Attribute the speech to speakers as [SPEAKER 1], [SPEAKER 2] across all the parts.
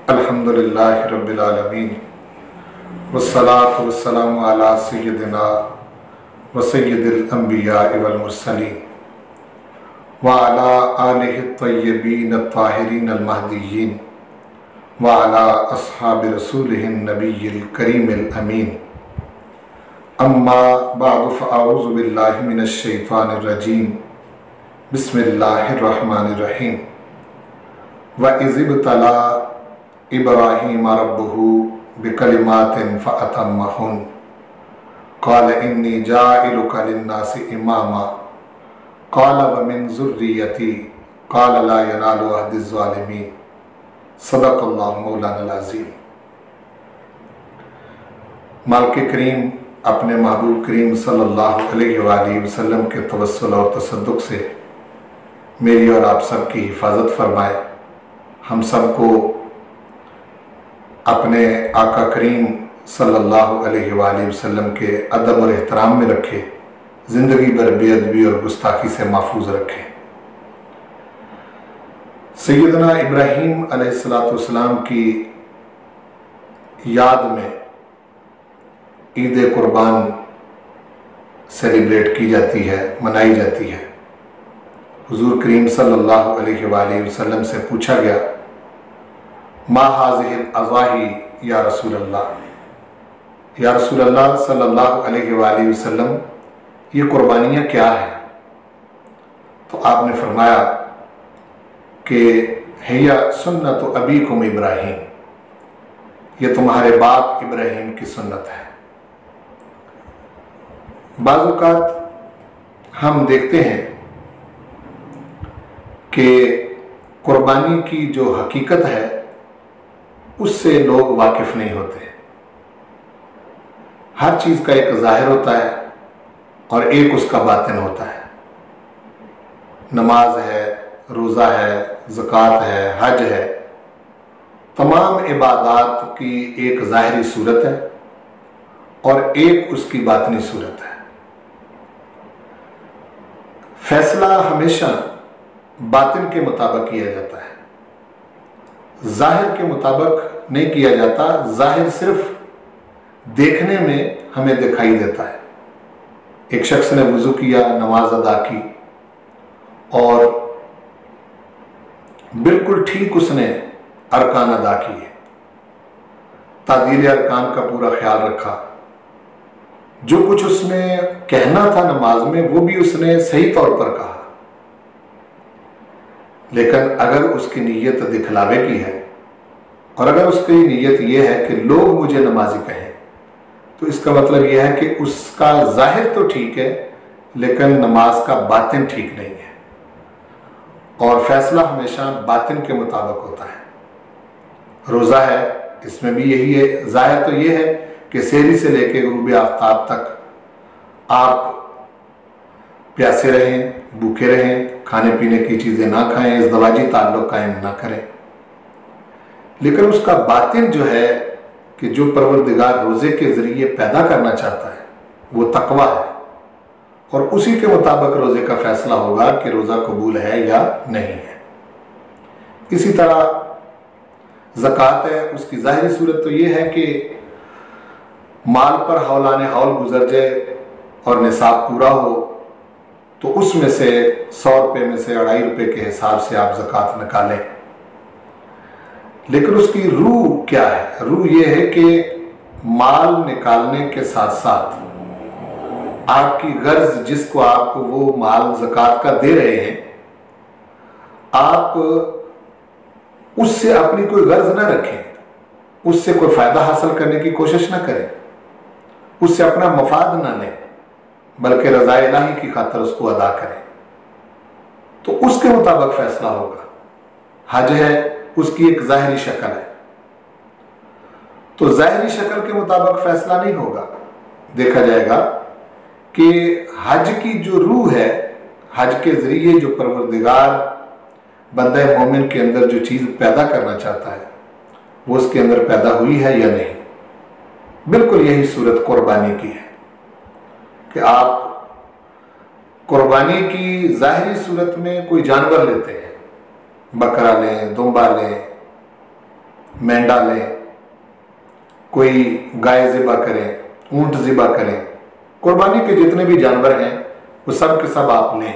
[SPEAKER 1] अल्हम्दुलिल्लाहि रब्बिल आलमीन वस्सलातु वस्सलामु अला सय्यिदिना व सय्यिदिल अंबिया वल मुरसलीन व अला आलिहि तय्यबीन अत्ताहिरीन अल महदिय्यीन व अला अस्हाबि रसूलिहिन नबिय्यिल करीमिल अमीन। अम्मा बअदु फ़अऊज़ु बिल्लाहि मिनश शैतानिर रजीम। बिस्मिल्लाहिर रहमानिर रहीम। व इज़ इब्तला इब्राहीम रब्बुहु बिकलिमातिन फ़अतम्महुन क़ाल इन्नी जाइलुका लिन्नासि इमामा क़ाल व मिन ज़ुर्रिय्यती क़ाल ला यनालु अहदिज़ ज़ालिमीन। सदक़ल्लाहु मौलाना अज़ीम। मालिक करीम अपने महबूब करीम सल्लल्लाहु अलैहि वसल्लम के तवस्सुल और तसद्दुक़ से मेरी और आप सब की हिफाजत फरमाए, हम सब को अपने आका करीम सल्लल्लाहु अलैहि वसल्लम के अदब और एहतराम में रखे, ज़िंदगी भर बेअदबी और गुस्ताखी से महफूज रखे। सैयदना इब्राहीम अलैहिस्सलाम की याद में ईद कुर्बान सेलिब्रेट की जाती है, मनाई जाती है। हुजूर करीम सल्लल्लाहु अलैहि वसल्लम से पूछा गया, मा हाज़िहिल अज़ाही या रसूल अल्लाह, या रसूल अल्लाह सल्लल्लाहु अलैहि वसल्लम, ये कुर्बानियाँ क्या है? तो आपने फरमाया कि हिया सुन्नत अबीकुम इब्राहीम, ये तुम्हारे बाप इब्राहीम की सुन्नत है। बाज़ औक़ात हम देखते हैं कि कुर्बानी की जो हकीकत है उससे लोग वाकिफ़ नहीं होते। हर चीज़ का एक ज़ाहिर होता है और एक उसका बातिन होता है। नमाज है, रोज़ा है, ज़कात है, हज है, तमाम इबादात की एक ज़ाहिरी सूरत है और एक उसकी बातिनी सूरत है। फैसला हमेशा बातिन के मुताबिक किया जाता है, ज़ाहिर के मुताबिक नहीं किया जाता। ज़ाहिर सिर्फ देखने में हमें दिखाई देता है। एक शख्स ने वज़ू किया, नमाज अदा की और बिल्कुल ठीक उसने अरकान अदा किए, तादील अरकान का पूरा ख्याल रखा, जो कुछ उसने कहना था नमाज में वो भी उसने सही तौर पर कहा। लेकिन अगर उसकी नीयत दिखलावे की है और अगर उसकी नीयत ये है कि लोग मुझे नमाजी कहें, तो इसका मतलब यह है कि उसका ज़ाहिर तो ठीक है लेकिन नमाज का बातिन ठीक नहीं है। और फैसला हमेशा बातिन के मुताबिक होता है। रोज़ा है, इसमें भी यही है। ज़ाहिर तो ये है कि सहरी से लेकर गुरूब आफ्ताब तक आप प्यासे रहें, भूखे रहें, खाने पीने की चीज़ें ना खाएं, इज़दवाजी ताल्लुक़ कायम ना करें। लेकिन उसका बातिन जो है कि जो परवरदिगार रोज़े के ज़रिए पैदा करना चाहता है वो तकवा है और उसी के मुताबिक रोज़े का फ़ैसला होगा कि रोज़ा कबूल है या नहीं है। इसी तरह ज़कात है, उसकी ज़ाहिरी सूरत तो ये है कि माल पर हौलाने हौल गुजर जाए और निसाब पूरा हो तो उसमें से 100 रुपये में से 2.5 रुपये के हिसाब से आप ज़कात निकालें। लेकिन उसकी रूह क्या है? रूह ये है कि माल निकालने के साथ साथ आपकी गर्ज, जिसको आप वो माल ज़कात का दे रहे हैं, आप उससे अपनी कोई गर्ज ना रखें, उससे कोई फ़ायदा हासिल करने की कोशिश ना करें, उससे अपना मफाद ना लें, बल्कि रज़ाए इलाही की खातिर उसको अदा करें। तो उसके मुताबिक फ़ैसला होगा। हज है, उसकी एक ज़ाहिरी शक्ल है, तो ज़ाहिरी शक्ल के मुताबिक फ़ैसला नहीं होगा। देखा जाएगा कि हज की जो रूह है, हज के ज़रिए जो परवरदिगार बंदे मोमिन के अंदर जो चीज़ पैदा करना चाहता है वो उसके अंदर पैदा हुई है या नहीं। बिल्कुल यही सूरत कुर्बानी की है कि आप कुर्बानी की ज़ाहिरी सूरत में कोई जानवर लेते हैं, बकरा लें, दुम्बा लें, मेंढा लें, कोई गाय ज़िबा करें, ऊंट ज़िबा करें, कुर्बानी के जितने भी जानवर हैं वो सब के सब आप लें।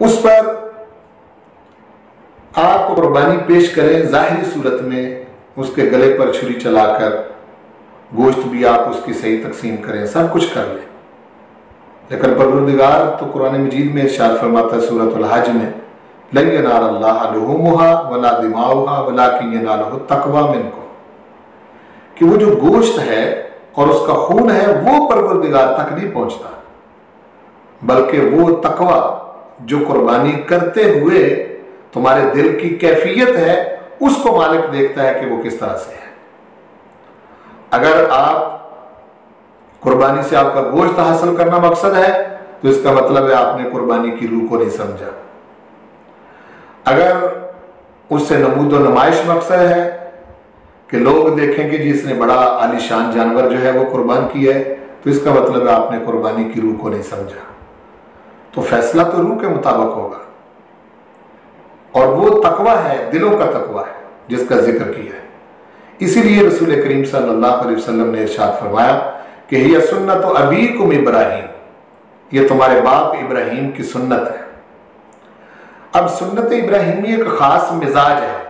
[SPEAKER 1] उस पर आप कुर्बानी पेश करें जाहिरी सूरत में, उसके गले पर छुरी चलाकर, गोश्त भी आप उसकी सही तकसीम करें, सब कुछ कर लें। लेकिन परवरदिगार तो कुरान मजीद में इरशाद फरमाता है सूरतुल हज में, लन यनालल्लाह लुहुमुहा वला दिमाउहा वलाकिन यनालुहु तक़वा मिनकुम, कि वो जो गोश्त है और उसका खून है वो परवरदिगार तक नहीं पहुंचता, बल्कि वो तकवा जो कुर्बानी करते हुए तुम्हारे दिल की कैफियत है उसको मालिक देखता है कि वो किस तरह से है। अगर आप कुर्बानी से आपका गोश्त हासिल करना मकसद है तो इसका मतलब है आपने कुर्बानी की रूह को नहीं समझा। अगर उससे नमूद और नुमाइश मकसद है कि लोग देखें कि जी इसने बड़ा आलीशान जानवर जो है वो कुर्बान किया है, तो इसका मतलब है आपने कुर्बानी की रूह को नहीं समझा। तो फैसला तो रूह के मुताबिक होगा, और वो तकवा है, दिलों का तकवा है जिसका जिक्र किया है। इसीलिए रसूल करीम सल्लल्लाहु अलैहि वसल्लम ने इरशाद फरमाया कि हिया सुन्नत अबीकुम इब्राहीम, ये तुम्हारे बाप इब्राहीम की सुन्नत है। अब सुन्नत इब्राहीमी एक खास मिजाज है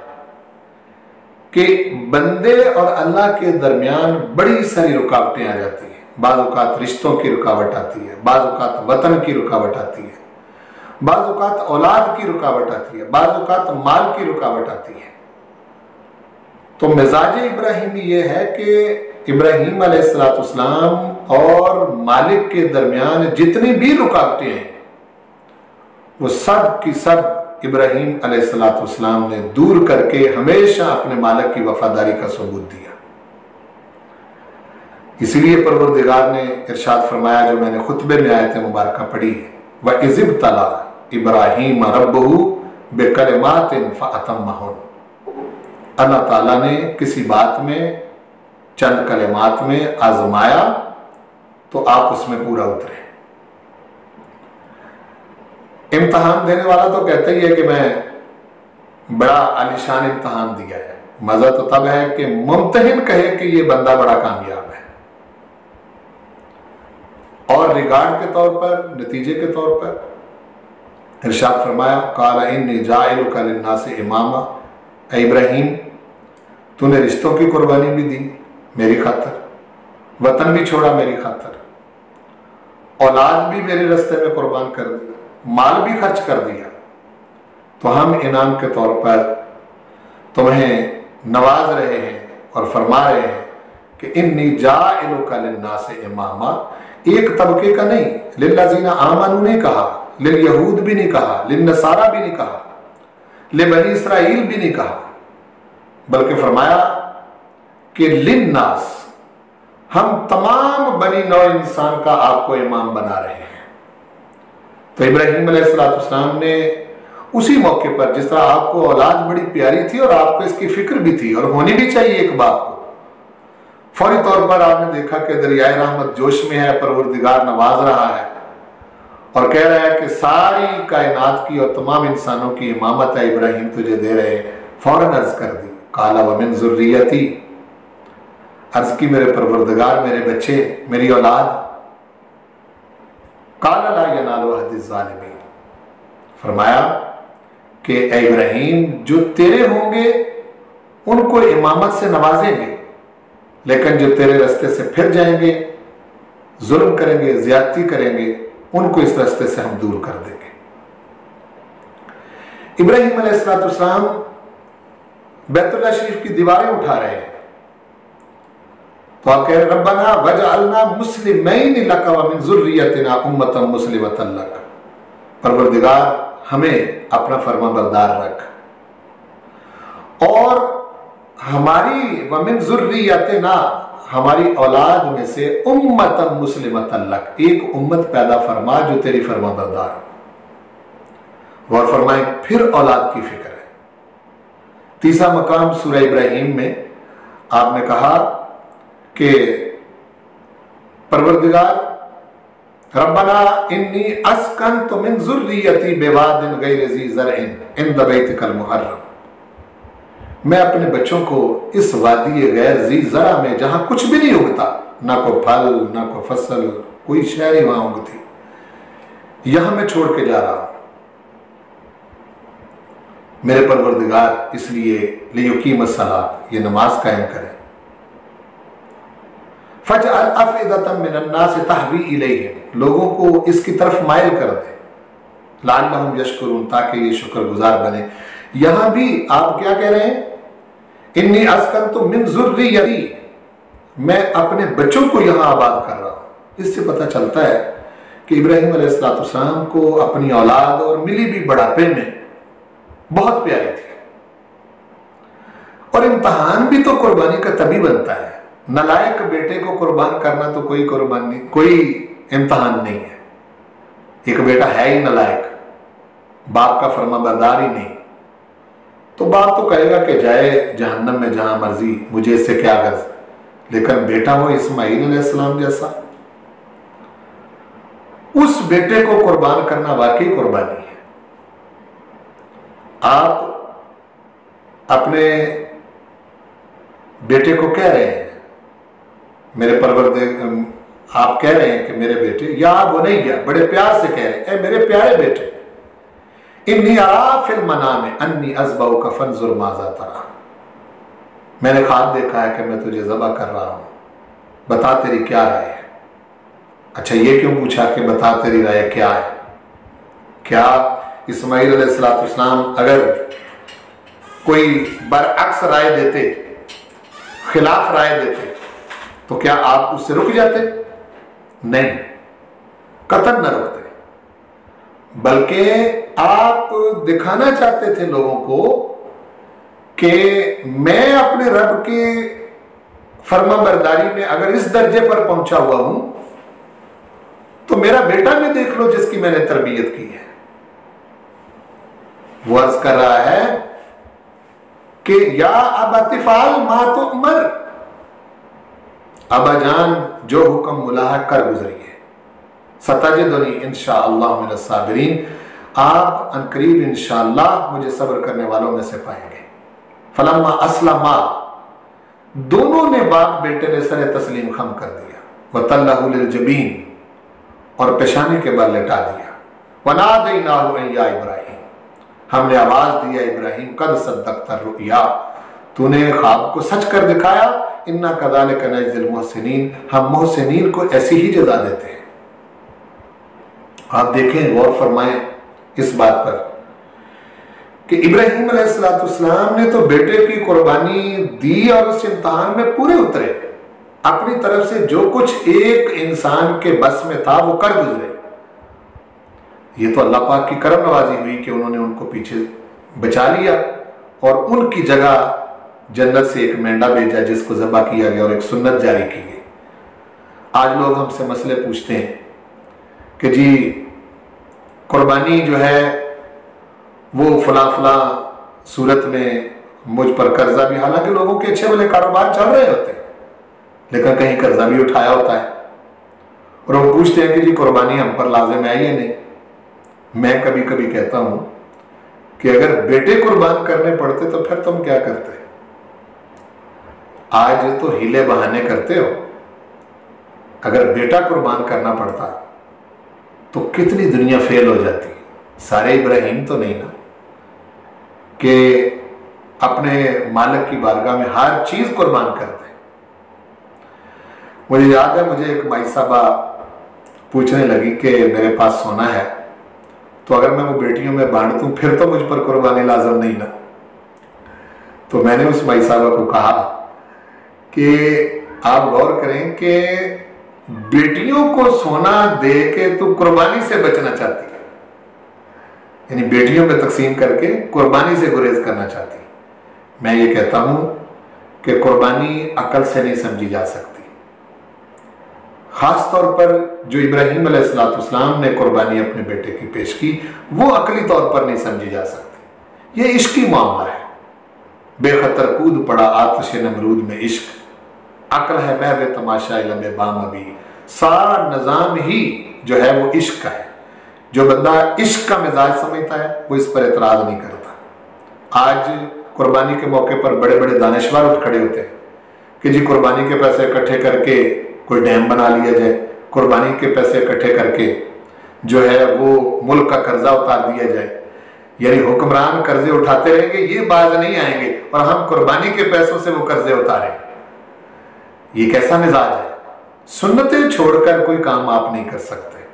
[SPEAKER 1] कि बंदे और अल्लाह के दरमियान बड़ी सारी रुकावटें आ जाती हैं। बाज़ औक़ात रिश्तों की रुकावट आती है, बाज़ औक़ात वतन की रुकावट आती है, बाज़ औक़ात औलाद की रुकावट आती है, बाज़ औक़ात माल की रुकावट आती है। तो मिजाज इब्राहीमी ये है कि इब्राहीम अलैहिस्सलाम और मालिक के दरमियान जितनी भी रुकावटें हैं वो सब की सब इब्राहीम अलैहिस्सलाम ने दूर करके हमेशा अपने मालिक की वफादारी का सबूत दिया। इसीलिए परवरदिगार ने इरशाद फरमाया, जो मैंने खुतबे में आयत मुबारक पढ़ी है, व इज़िब्तला इब्राहीम रब्बहू बिकलिमातिन फअतम्महुन, अल्लाह ताला ने किसी बात में चंद कलिमात में आजमाया तो आप उसमें पूरा उतरे। इम्तहान देने वाला तो कहता ही है कि मैं बड़ा आलिशान इम्तहान दिया है, मजा तो तब है कि मुम्तहिन कहे कि ये बंदा बड़ा कामयाब है। और रिगार्ड के तौर पर, नतीजे के तौर पर इरशाद फरमाया, काला इन्नी जाइलुका लिन्नासि इमामा, ऐ इब्राहीम तूने रिश्तों की कुर्बानी भी दी मेरी खातर, वतन भी छोड़ा मेरी खातर, औलाद भी मेरे रास्ते में कुर्बान कर दी, माल भी खर्च कर दिया, तो हम इनाम के तौर पर तुम्हें नवाज रहे हैं और फरमा रहे हैं कि इन्नी जाइलुका लिन्नासि इमामा, एक तबके का नहीं, लिल्लज़ीना आमनू नहीं कहा, लिल यहूद भी नहीं कहा, लिल नसारा भी नहीं कहा, ले बनी इसराइल भी नहीं कहा, बल्कि फरमाया कि लिन्नास, हम तमाम बनी नौ इंसान का आपको इमाम बना रहे हैं। तो इब्राहीम अलैहिस्सलाम ने उसी मौके पर, जिस तरह आपको औलाद बड़ी प्यारी थी और आपको इसकी फिक्र भी थी और होनी भी चाहिए एक बाप को, फौरी तौर पर आपने देखा कि दरियाए रहमत जोश में है, परवरदिगार नवाज रहा है और कह रहा है कि सारी कायनात की और तमाम इंसानों की इमामत है इब्राहीम तुझे दे रहे हैं। फौरन अर्ज कर दी, काला व मिन ज़ुर्रियती, अर्ज की मेरे परवरदिगार मेरे बच्चे, मेरी औलाद, काला ला यनालु अहदिज़ ज़ालिमीन, फरमाया कि ऐ इब्राहीम जो तेरे होंगे उनको इमामत से नवाजेंगे, लेकिन जो तेरे रास्ते से फिर जाएंगे, जुल्म करेंगे, ज्यादती करेंगे, उनको इस रास्ते से हम दूर कर देंगे। इब्राहीम अलैहिस्सलाम बैतुल्लाह शरीफ की दीवारें उठा रहे हैं, तो आप कह रहे रब्बना वजअलना मुस्लिमैन लक व मिन ज़ुर्रियतिना उम्मतन मुस्लिमतन लक, परवरदिगार हमें अपना फरमाबरदार रख और हमारी व मिन ज़ुर्रियतिना, हमारी औलाद में से उम्मतन मुस्लिमतन लक, एक उम्मत पैदा फरमा जो तेरी फरमाबरदार हो। और फरमाए फिर औलाद की फिक्र है। तीसरा मकाम सूरह इब्राहीम में आपने कहा कि परवरदिगार रब्बना इन्नी अस्कनतु मिन ज़ुर्रियती बिवादिन गैरि ज़ी ज़रइन इंद बैतिकल मुहर्रम, मैं अपने बच्चों को इस वादी गैर जी जरा में, जहां कुछ भी नहीं उगता, ना कोई फल ना कोई फसल, कोई शहर ही वहां उगती, यहां मैं छोड़ के जा रहा हूं। मेरे परवरदिगार इसलिए लियुकीम सलात, ये नमाज कायम करें। फजअल अफइदतम मिनन नास तहवी इलैहिम, लोगों को इसकी तरफ माइल कर दे, लअल्लहुम यशकुरून, ताकि ये शुक्रगुजार बने। यहां भी आप क्या कह रहे हैं, इन्नी अस्कनतु मिन ज़ुर्रियती, मैं अपने बच्चों को यहां आबाद कर रहा हूं। इससे पता चलता है कि इब्राहिम अलैहिस्सलाम को अपनी औलाद और मिली भी बुढ़ापे में बहुत प्यारी थी। और इम्तहान भी तो कुर्बानी का तभी बनता है। नालायक बेटे को कुर्बान करना तो कोई कुर्बानी, कोई इम्तहान नहीं है। एक बेटा है ही नालायक, बाप का फरमाबरदार ही नहीं, तो बाप तो कहेगा कि जाए जहन्नम में जहां मर्जी, मुझे इससे क्या गर्ज। लेकिन बेटा हो इस्माईल अलैहिस्सलाम जैसा, उस बेटे को कुर्बान करना वाकई कुर्बानी है। आप अपने बेटे को कह रहे हैं मेरे परवरदिगार, आप कह रहे हैं कि मेरे बेटे, या बुनैया, बड़े प्यार से कह रहे हैं, ए मेरे प्यारे बेटे, इन्नी अरा फिल मनाम अन्नी अज़बहुका फंजुर माज़ा तरा, मैंने ख्वाब देखा है कि मैं तुझे ज़बह कर रहा हूं, बता तेरी क्या राय है। अच्छा, ये क्यों पूछा कि बता तेरी राय क्या है? क्या इस्माईल अलैहिस्सलाम अगर कोई बरअक्स राय देते, खिलाफ राय देते, तो क्या आप उससे रुक जाते? नहीं, कतई न रुकते, बल्कि आप दिखाना चाहते थे लोगों को कि मैं अपने रब की फरमाबरदारी में अगर इस दर्जे पर पहुंचा हुआ हूं, तो मेरा बेटा भी देख लो जिसकी मैंने तरबियत की है। वो अर्ज कर रहा है कि या अबतिफाल मा तो उमर, अबाजान जो हुक्म मुलाह कर गुजरी है, सताजिदुनी इंशाअल्लाह मिनस साबिरीन, आप अनकरीब इंशाअल्लाह मुझे सब्र करने वालों में से पाएंगे। फलम्मा अस्लमा, दोनों ने बाप बेटे ने सरे तस्लीम खम कर दिया, वतल्लहु लिल जबीन, और पेशानी के बल लेटा दिया। वनादैनाहु या इब्राहिम, हमने आवाज दिया इब्राहिम, कद सद्दक़्ता रुया, तूने ख्वाब को सच कर दिखाया, इन्ना कज़ालिका नज़्ज़िल मुहसिनीन, हम मुहसिनीन को ऐसी ही जज़ा देते हैं। आप देखें, गौर फरमाएं इस बात पर कि इब्राहिम अलैहिस्सलाम ने तो बेटे की कुर्बानी दी और उस इम्तिहान में पूरे उतरे, अपनी तरफ से जो कुछ एक इंसान के बस में था वो कर गुजरे। ये तो अल्लाह पाक की करम नवाजी हुई कि उन्होंने उनको पीछे बचा लिया और उनकी जगह जन्नत से एक मेंढा भेजा जिसको ज़बह किया गया और एक सुन्नत जारी की गई। आज लोग हमसे मसले पूछते हैं कि जी कुर्बानी जो है वो फला फला सूरत में मुझ पर कर्जा भी, हालांकि लोगों के अच्छे भले कारोबार चल रहे होते हैं, लेकिन कहीं कर्जा भी उठाया होता है। और वो पूछते हैं कि जी कुर्बानी हम पर लाजिम है या नहीं। मैं कभी कभी कहता हूं कि अगर बेटे कुर्बान करने पड़ते तो फिर तुम क्या करते? आज तो हीले बहाने करते हो। अगर बेटा कुर्बान करना पड़ता तो कितनी दुनिया फेल हो जाती। सारे इब्राहिम तो नहीं ना कि अपने मालिक की बारगाह में हर चीज कुर्बान करते। मुझे याद है, मुझे एक माई साहबा पूछने लगी कि मेरे पास सोना है तो अगर मैं वो बेटियों में बांट दूं फिर तो मुझ पर कुर्बानी लाजम नहीं ना। तो मैंने उस माई साहबा को कहा कि आप गौर करें कि बेटियों को सोना दे के तो कुर्बानी से बचना चाहती है, यानी बेटियों में तकसीम करके कुर्बानी से गुरेज करना चाहती। मैं ये कहता हूं कि कुर्बानी अकल से नहीं समझी जा सकती। खास तौर पर जो इब्राहिम अलैहिस्सलाम ने कुर्बानी अपने बेटे की पेश की वो अकली तौर पर नहीं समझी जा सकती। ये इश्की मामला है। बेखतर कूद पड़ा आतिश नमरूद में इश्क, अकल है महवे तमाशा इलमे बामबी। सारा निज़ाम ही जो है वो इश्क का है। जो बंदा इश्क का मिजाज समझता है वो इस पर एतराज नहीं करता। आज कुर्बानी के मौके पर बड़े बड़े दानिशवर उठ खड़े होते हैं कि जी कुर्बानी के पैसे इकट्ठे करके कोई डैम बना लिया जाए, कुर्बानी के पैसे इकट्ठे करके जो है वो मुल्क का कर्जा उतार दिया जाए, यानी हुक्मरान कर्जे उठाते रहेंगे, ये बाज नहीं आएंगे और हम कुर्बानी के पैसों से वो कर्जे उतारें। ये कैसा मिजाज है? सुन्नतें छोड़कर कोई काम आप नहीं कर सकते।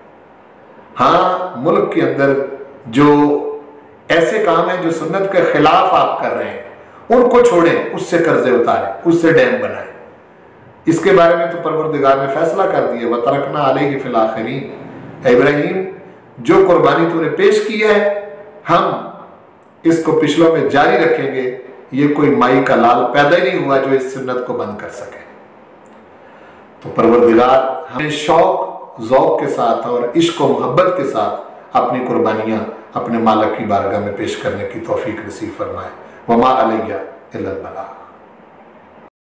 [SPEAKER 1] हाँ, मुल्क के अंदर जो ऐसे काम हैं जो सुन्नत के खिलाफ आप कर रहे हैं उनको छोड़ें, उससे कर्जे उतारें, उससे डैम बनाएं। इसके बारे में तो परवरदिगार ने फैसला कर दिया, वतरकना अलैहि फिल आखिरीन, इब्राहिम जो कुर्बानी तूने पेश की है हम इसको पिछलों में जारी रखेंगे। ये कोई माई का लाल पैदा ही नहीं हुआ जो इस सुन्नत को बंद कर सके। तो परवरदिगार हमें शौक ज़ौक़ के साथ और इश्क और मोहब्बत के साथ अपनी कुर्बानियाँ अपने मालिक की बारगाह में पेश करने की तौफीक नसीब फरमाए। वमा अलैया इल्लल बलाग।